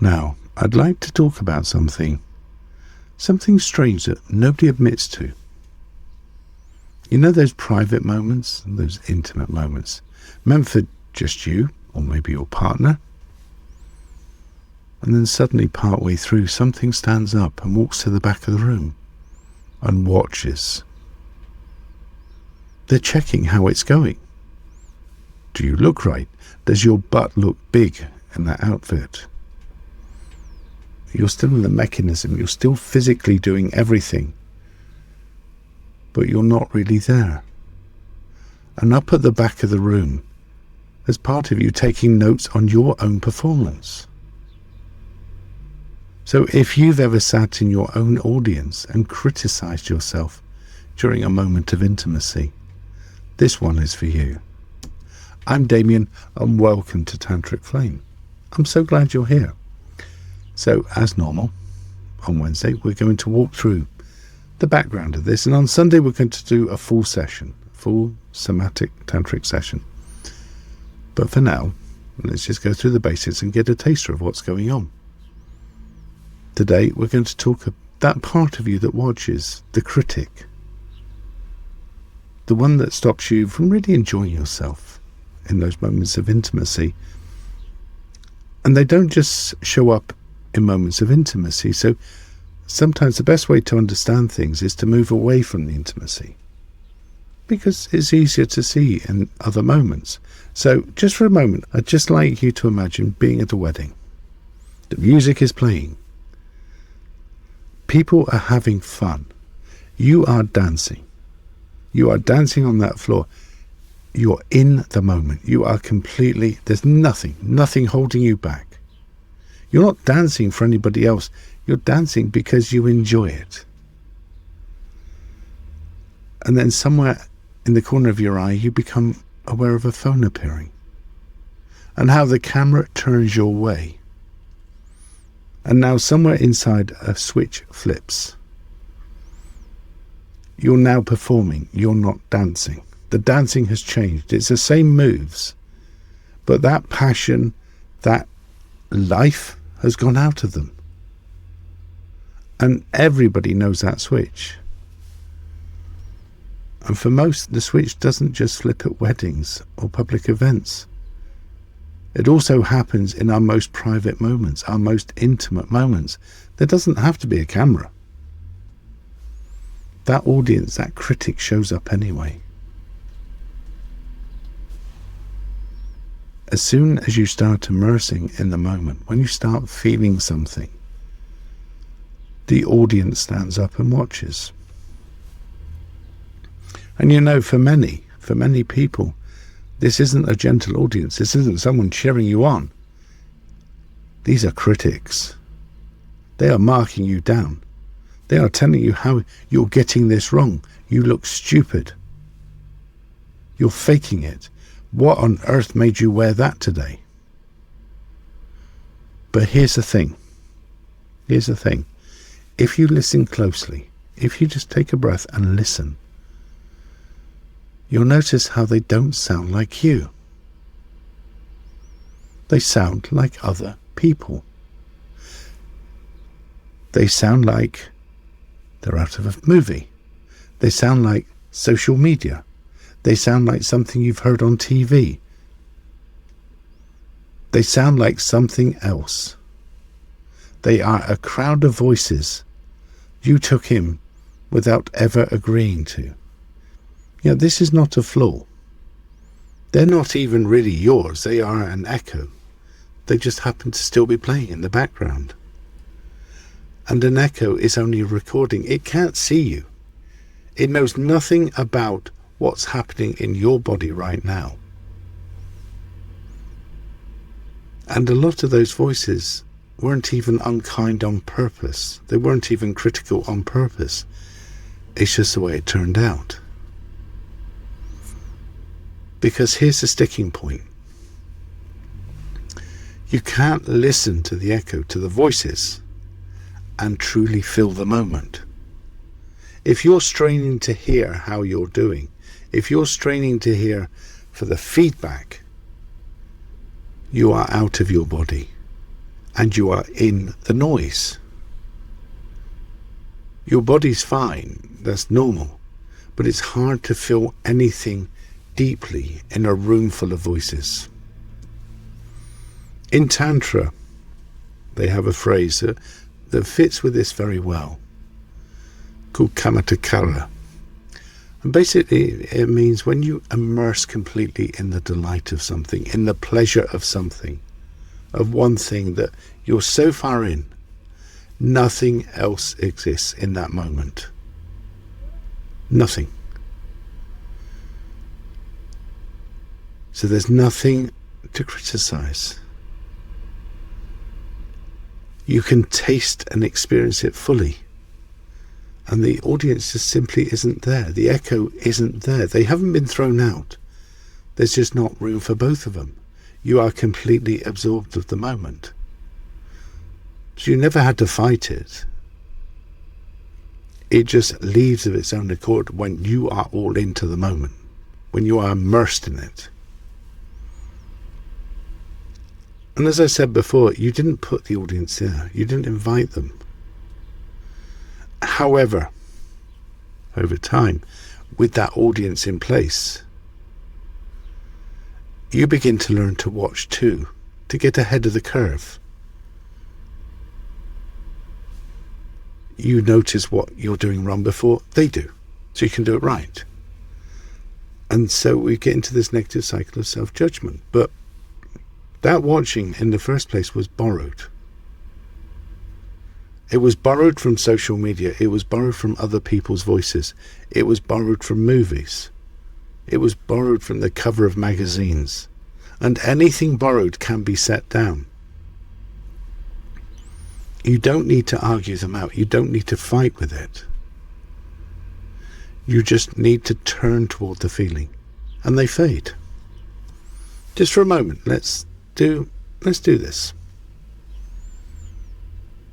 Now, I'd like to talk about something strange that nobody admits to. You know those private moments, those intimate moments, meant for just you, or maybe your partner? And then suddenly, partway through, something stands up and walks to the back of the room and watches. They're checking how it's going. Do you look right? Does your butt look big in that outfit? You're still in the mechanism, you're still physically doing everything, but you're not really there. And up at the back of the room, there's part of you taking notes on your own performance. So if you've ever sat in your own audience and criticized yourself during a moment of intimacy, this one is for you. I'm Damien, and welcome to Tantric Flame. I'm so glad you're here. So, as normal, on Wednesday, we're going to walk through the background of this, and on Sunday, we're going to do a full session, full somatic tantric session. But for now, let's just go through the basics and get a taster of what's going on. Today, we're going to talk about that part of you that watches, the critic, the one that stops you from really enjoying yourself in those moments of intimacy. And they don't just show up in moments of intimacy. So sometimes the best way to understand things is to move away from the intimacy, because it's easier to see in other moments. So just for a moment, I'd just like you to imagine being at a wedding. The music is playing. People are having fun. You are dancing. You are dancing on that floor. You're in the moment. You are completely, there's nothing holding you back. You're not dancing for anybody else. You're dancing because you enjoy it. And then somewhere in the corner of your eye, you become aware of a phone appearing and how the camera turns your way. And now somewhere inside, a switch flips. You're now performing. You're not dancing. The dancing has changed. It's the same moves, but that passion, that life has gone out of them. And everybody knows that switch. And for most, the switch doesn't just flip at weddings or public events. It also happens in our most private moments, our most intimate moments. There doesn't have to be a camera. That audience, that critic shows up anyway. As soon as you start immersing in the moment, when you start feeling something, the audience stands up and watches. And you know, for many people, this isn't a gentle audience. This isn't someone cheering you on. These are critics. They are marking you down. They are telling you how you're getting this wrong. You look stupid. You're faking it. What on earth made you wear that today? But here's the thing. If you listen closely, if you just take a breath and listen, you'll notice how they don't sound like you. They sound like other people. They sound like they're out of a movie. They sound like social media. They sound like something you've heard on TV. They sound like something else. They are a crowd of voices you took in without ever agreeing to. You know, this is not a flaw. They're not even really yours. They are an echo. They just happen to still be playing in the background. And an echo is only a recording. It can't see you. It knows nothing about what's happening in your body right now. And a lot of those voices weren't even unkind on purpose. They weren't even critical on purpose. It's just the way it turned out. Because here's the sticking point. You can't listen to the echo, to the voices, and truly feel the moment. If you're straining to hear how you're doing, if you're straining to hear for the feedback, you are out of your body and you are in the noise. Your body's fine, that's normal, but it's hard to feel anything deeply in a room full of voices. In Tantra, they have a phrase that fits with this very well, called kamatakara. And basically it means when you immerse completely in the delight of something, in the pleasure of something, of one thing, that you're so far in, nothing else exists in that moment. Nothing. So there's nothing to criticize. You can taste and experience it fully. And the audience just simply isn't there. The echo isn't there. They haven't been thrown out. There's just not room for both of them. You are completely absorbed of the moment. So you never had to fight it. It just leaves of its own accord when you are all into the moment, when you are immersed in it. And as I said before, you didn't put the audience there. You didn't invite them. However, over time, with that audience in place, you begin to learn to watch too, to get ahead of the curve. You notice what you're doing wrong before they do, so you can do it right. And so we get into this negative cycle of self-judgment. But that watching in the first place was borrowed. It was borrowed from social media. It was borrowed from other people's voices. It was borrowed from movies. It was borrowed from the cover of magazines. And anything borrowed can be set down. You don't need to argue them out. You don't need to fight with it. You just need to turn toward the feeling. And they fade. Just for a moment, let's do this.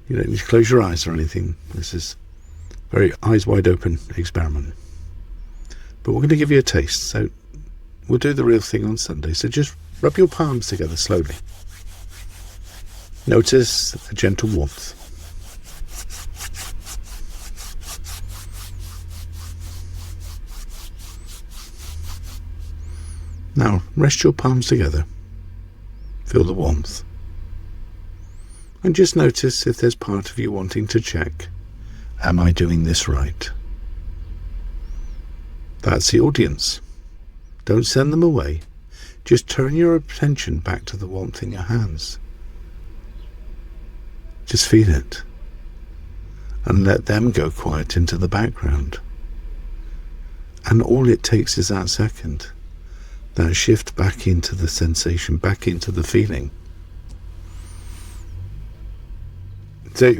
You don't need to close your eyes or anything. This is a very eyes wide open experiment. But we're going to give you a taste. So we'll do the real thing on Sunday. So just rub your palms together slowly. Notice the gentle warmth. Now rest your palms together. Feel the warmth. And just notice if there's part of you wanting to check, am I doing this right? That's the audience. Don't send them away. Just turn your attention back to the warmth in your hands. Just feel it. And let them go quiet into the background. And all it takes is that second. That shift back into the sensation, back into the feeling. So,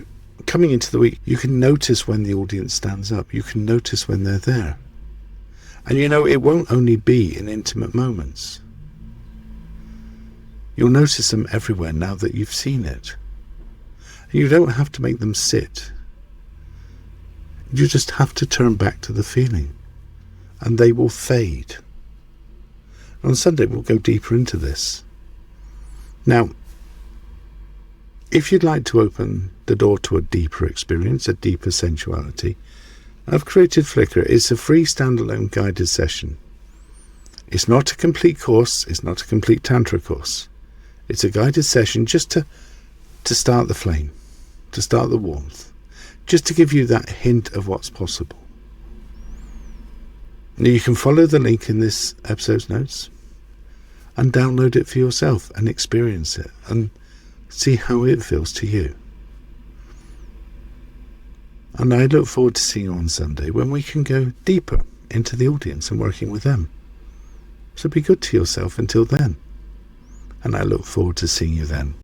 coming into the week, you can notice when the audience stands up. You can notice when they're there. And you know, it won't only be in intimate moments. You'll notice them everywhere now that you've seen it. And you don't have to make them sit. You just have to turn back to the feeling. And they will fade. On Sunday, we'll go deeper into this. Now, if you'd like to open the door to a deeper experience, a deeper sensuality, I've created Flicker. It's a free standalone guided session. It's not a complete course. It's not a complete Tantra course. It's a guided session just to start the flame, to start the warmth, just to give you that hint of what's possible. Now you can follow the link in this episode's notes and download it for yourself and experience it and see how it feels to you. And I look forward to seeing you on Sunday when we can go deeper into the audience and working with them. So be good to yourself until then. And I look forward to seeing you then.